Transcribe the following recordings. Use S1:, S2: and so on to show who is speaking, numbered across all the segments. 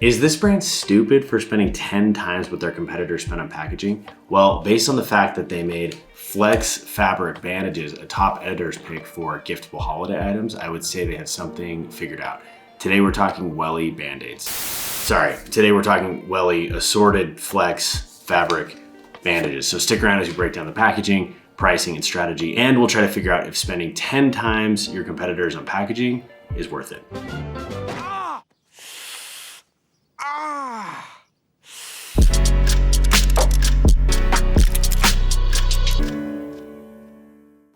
S1: Is this brand stupid for spending 10 times what their competitors spent on packaging? Well, based on the fact that they made Flex fabric bandages a top editor's pick for giftable holiday items, I would say they have something figured out. Today we're talking Welly Band-Aids. Today we're talking Welly assorted Flex fabric bandages. So stick around as we break down the packaging, pricing, and strategy, and we'll try to figure out if spending 10 times your competitors on packaging is worth it.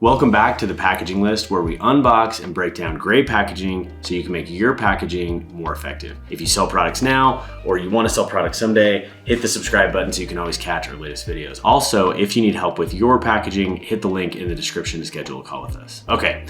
S1: Welcome back to the packaging list, where we unbox and break down great packaging so you can make your packaging more effective. If you sell products now or you want to sell products someday, hit the subscribe button so you can always catch our latest videos. Also, if you need help with your packaging, hit the link in the description to schedule a call with us. Okay,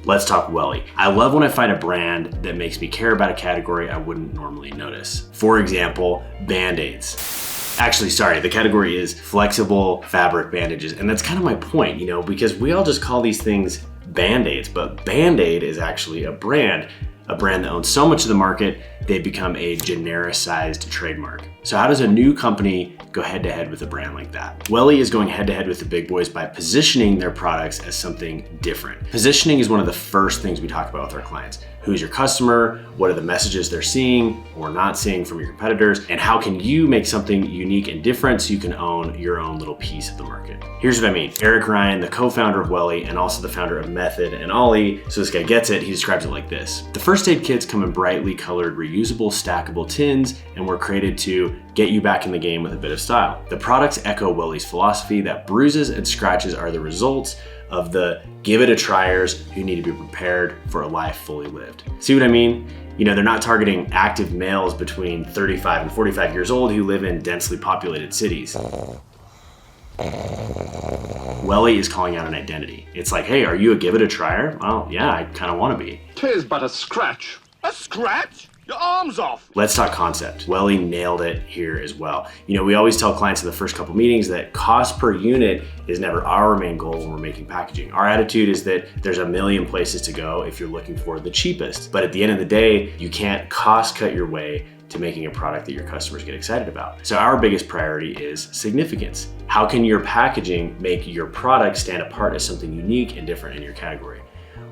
S1: let's talk Welly. I love when I find a brand that makes me care about a category I wouldn't normally notice. For example, Band-Aids. Actually, sorry, the category is flexible fabric bandages. And that's kind of my point, because we all just call these things Band-Aids, but Band-Aid is actually a brand that owns so much of the market, they become a genericized trademark. So how does a new company go head to head with a brand like that? Welly is going head to head with the big boys by positioning their products as something different. Positioning is one of the first things we talk about with our clients. Who's your customer? What are the messages they're seeing or not seeing from your competitors? And how can you make something unique and different so you can own your own little piece of the market? Here's what I mean. Eric Ryan, the co-founder of Welly and also the founder of Method and Ollie, so this guy gets it, he describes it like this. The first aid kits come in brightly colored, reusable, stackable tins and were created to get you back in the game with a bit of style. The products echo Welly's philosophy that bruises and scratches are the results of the give it a tryers who need to be prepared for a life fully lived. See what I mean? They're not targeting active males between 35 and 45 years old who live in densely populated cities. Welly is calling out an identity. It's like, hey, are you a give it a tryer? Well, yeah, I kind of want to be.
S2: 'Tis but a scratch. A scratch? Your arm's off.
S1: Let's talk concept. Welly nailed it here as well. We always tell clients in the first couple meetings that cost per unit is never our main goal when we're making packaging. Our attitude is that there's a million places to go if you're looking for the cheapest. But at the end of the day, you can't cost cut your way to making a product that your customers get excited about. So our biggest priority is significance. How can your packaging make your product stand apart as something unique and different in your category?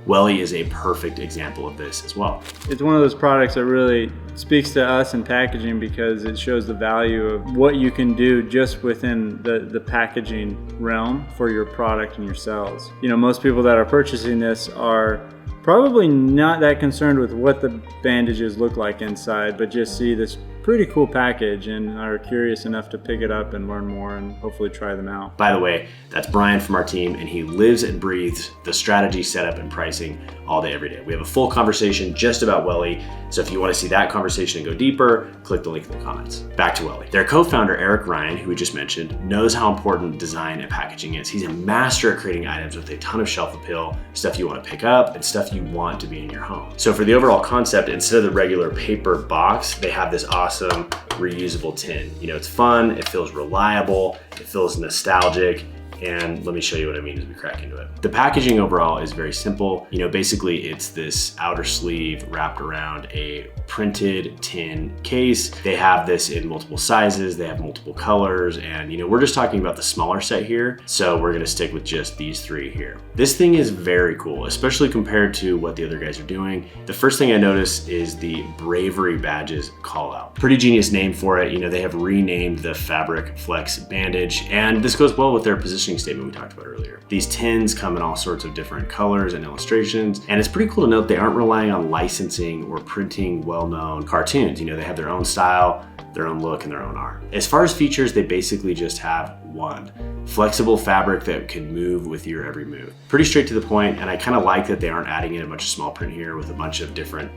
S1: Welly is a perfect example of this as well.
S3: It's one of those products that really speaks to us in packaging because it shows the value of what you can do just within the packaging realm for your product and your sales. Most people that are purchasing this are probably not that concerned with what the bandages look like inside, but just see this pretty cool package and are curious enough to pick it up and learn more and hopefully try them out.
S1: By the way, that's Brian from our team, and he lives and breathes the strategy, setup, and pricing all day, every day. We have a full conversation just about Welly, so if you want to see that conversation and go deeper, click the link in the comments. Back to Welly. Their co-founder, Eric Ryan, who we just mentioned, knows how important design and packaging is. He's a master at creating items with a ton of shelf appeal, stuff you want to pick up, and stuff you want to be in your home. So for the overall concept, instead of the regular paper box, they have this awesome reusable tin. It's fun, it feels reliable, it feels nostalgic, and let me show you what I mean as we crack into it. The packaging overall is very simple. Basically it's this outer sleeve wrapped around a printed tin case. They have this in multiple sizes, they have multiple colors, and we're just talking about the smaller set here, so we're gonna stick with just these three here. This thing is very cool, especially compared to what the other guys are doing. The first thing I notice is the Bravery badges call out. Pretty genius name for it. They have renamed the fabric flex bandage, and this goes well with their positioning statement we talked about earlier. These tins come in all sorts of different colors and illustrations, and it's pretty cool to note they aren't relying on licensing or printing well-known cartoons. They have their own style, their own look, and their own art. As far as features, they basically just have one. Flexible fabric that can move with your every move. Pretty straight to the point, and I kind of like that they aren't adding in a bunch of small print here with a bunch of different,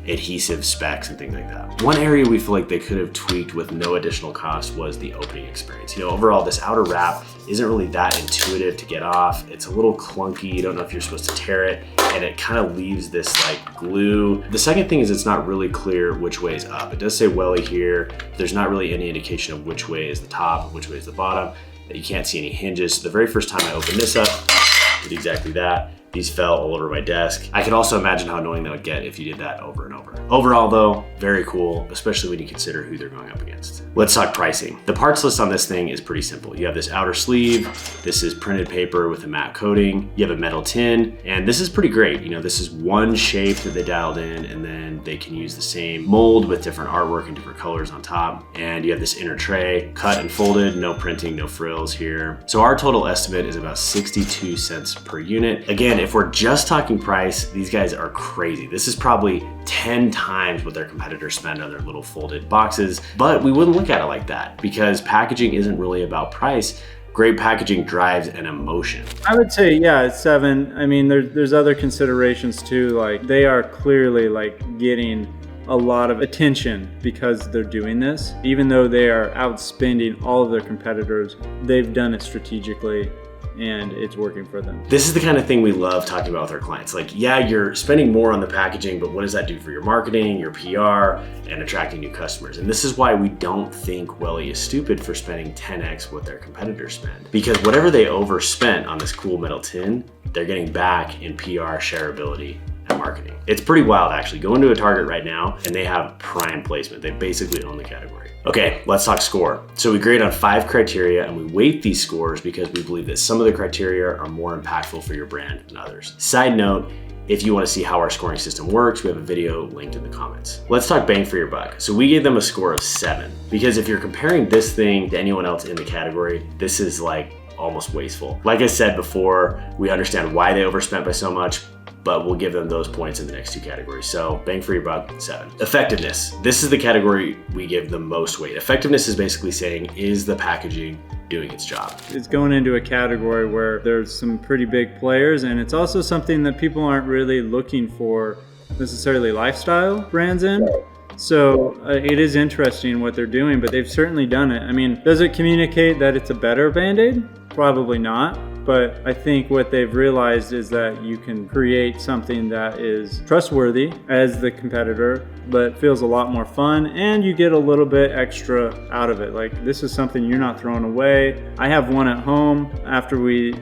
S1: adhesive specs and things like that. One area we feel like they could have tweaked with no additional cost was the opening experience. Overall, this outer wrap isn't really that intuitive to get off. It's a little clunky. You don't know if you're supposed to tear it, and it kind of leaves this like glue. The second thing is it's not really clear which way is up. It does say Welly here. There's not really any indication of which way is the top, which way is the bottom. You can't see any hinges. So the very first time I opened this up, it did exactly that. These fell all over my desk. I can also imagine how annoying that would get if you did that over and over. Overall though, very cool, especially when you consider who they're going up against. Let's talk pricing. The parts list on this thing is pretty simple. You have this outer sleeve, this is printed paper with a matte coating, you have a metal tin, and this is pretty great. You know, this is one shape that they dialed in, and then they can use the same mold with different artwork and different colors on top. And you have this inner tray, cut and folded, no printing, no frills here. So our total estimate is about 62 cents per unit. Again, if we're just talking price, these guys are crazy. This is probably 10 times what their competitors spend on their little folded boxes, but we wouldn't look at it like that because packaging isn't really about price. Great packaging drives an emotion.
S3: I would say, yeah, it's 7. I mean, there's other considerations too. Like they are clearly like getting a lot of attention because they're doing this. Even though they are outspending all of their competitors, they've done it strategically and it's working for them.
S1: This is the kind of thing we love talking about with our clients. Like, yeah, you're spending more on the packaging, but what does that do for your marketing, your PR, and attracting new customers? And this is why we don't think Welly is stupid for spending 10x what their competitors spend. Because whatever they overspent on this cool metal tin, they're getting back in PR, shareability, and marketing. It's pretty wild actually. Go into a Target right now and they have prime placement. They basically own the category. Okay, let's talk score. So we grade on 5 criteria and we weight these scores because we believe that some of the criteria are more impactful for your brand than others. Side note, if you want to see how our scoring system works, we have a video linked in the comments. Let's talk bang for your buck. So we gave them a score of 7 because if you're comparing this thing to anyone else in the category, this is like almost wasteful. Like I said before, we understand why they overspent by so much, but we'll give them those points in the next 2 categories. So bang for your buck, 7. Effectiveness. This is the category we give the most weight. Effectiveness is basically saying, is the packaging doing its job?
S3: It's going into a category where there's some pretty big players, and it's also something that people aren't really looking for necessarily lifestyle brands in. So it is interesting what they're doing, but they've certainly done it. I mean, does it communicate that it's a better Band-Aid? Probably not. But I think what they've realized is that you can create something that is trustworthy as the competitor, but feels a lot more fun, and you get a little bit extra out of it. Like, this is something you're not throwing away. I have one at home. After we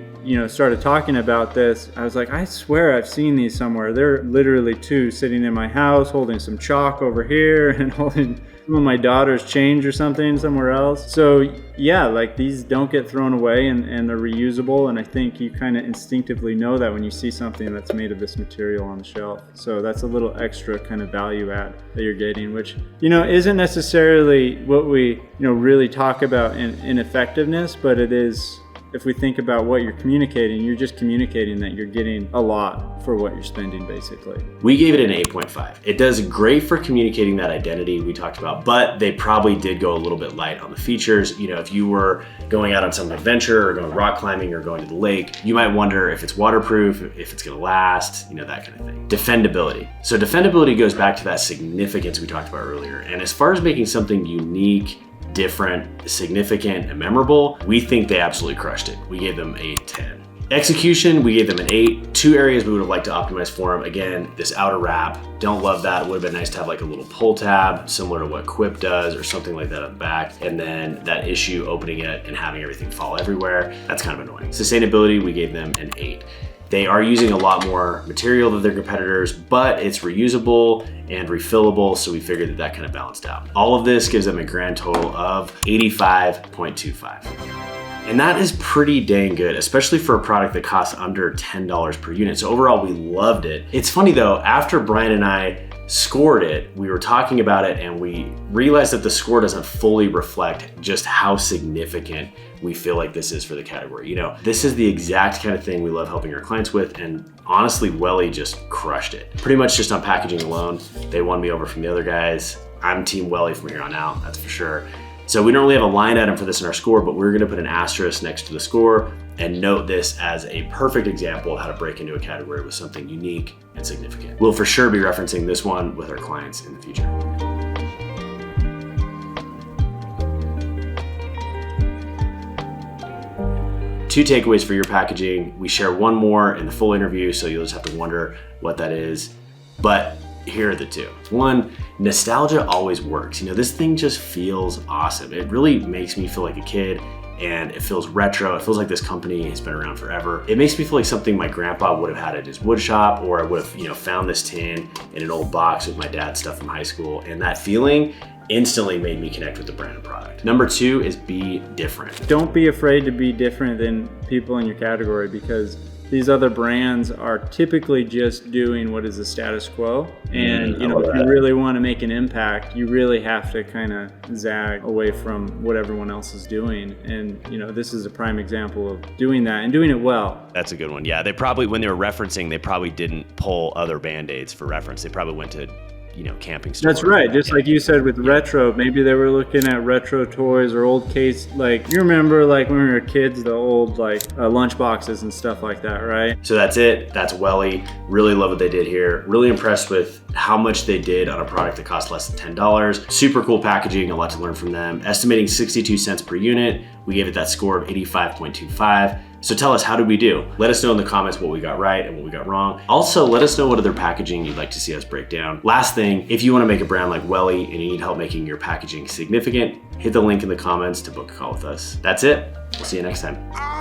S3: started talking about this, I was like, I swear I've seen these somewhere. They're literally 2 sitting in my house, holding some chalk over here and holding some of my daughter's change or something somewhere else. So yeah, like these don't get thrown away and they're reusable. And I think you kind of instinctively know that when you see something that's made of this material on the shelf. So that's a little extra kind of value add that you're getting, which, isn't necessarily what we, really talk about in effectiveness, but it is. If we think about what you're communicating, you're just communicating that you're getting a lot for what you're spending, basically.
S1: We gave it an 8.5. It does great for communicating that identity we talked about, but they probably did go a little bit light on the features. If you were going out on some adventure or going rock climbing or going to the lake, you might wonder if it's waterproof, if it's gonna last, that kind of thing. Defendability. So defendability goes back to that significance we talked about earlier. And as far as making something unique, different, significant, and memorable, we think they absolutely crushed it. We gave them a 10. Execution, we gave them an 8. 2 areas we would have liked to optimize for them. Again, this outer wrap, don't love that. It would have been nice to have like a little pull tab, similar to what Quip does or something like that on the back. And then that issue opening it and having everything fall everywhere, that's kind of annoying. Sustainability, we gave them an 8. They are using a lot more material than their competitors, but it's reusable and refillable, so we figured that kind of balanced out. All of this gives them a grand total of 85.25. And that is pretty dang good, especially for a product that costs under $10 per unit. So overall, we loved it. It's funny though, after Bryan and I scored it, we were talking about it and we realized that the score doesn't fully reflect just how significant we feel like this is for the category. This is the exact kind of thing we love helping our clients with, and honestly, Welly just crushed it. Pretty much just on packaging alone, they won me over from the other guys. I'm Team Welly from here on out, that's for sure. So we don't really have a line item for this in our score, but we're gonna put an asterisk next to the score and note this as a perfect example of how to break into a category with something unique and significant. We'll for sure be referencing this one with our clients in the future. Two takeaways for your packaging. We share one more in the full interview, so you'll just have to wonder what that is. But here are the 2. 1, nostalgia always works. This thing just feels awesome. It really makes me feel like a kid. and it feels retro. It feels like this company has been around forever. It makes me feel like something my grandpa would have had at his wood shop, or I would have, found this tin in an old box with my dad's stuff from high school. And that feeling instantly made me connect with the brand and product. Number 2 is be different.
S3: Don't be afraid to be different than people in your category, because these other brands are typically just doing what is the status quo. And if you really want to make an impact, you really have to kind of zag away from what everyone else is doing. And this is a prime example of doing that and doing it well.
S1: That's a good one. Yeah, they probably, when they were referencing, they probably didn't pull other Band-Aids for reference. They probably went to camping stores.
S3: That's right. Just like you said with retro, maybe they were looking at retro toys or old case, like you remember like when we were kids, the old lunch boxes and stuff like that, right?
S1: So that's it. That's Welly. Really love what they did here. Really impressed with how much they did on a product that cost less than $10. Super cool packaging, a lot to learn from them. Estimating 62 cents per unit. We gave it that score of 85.25. So tell us, how did we do? Let us know in the comments what we got right and what we got wrong. Also, let us know what other packaging you'd like to see us break down. Last thing, if you want to make a brand like Welly and you need help making your packaging significant, hit the link in the comments to book a call with us. That's it. We'll see you next time.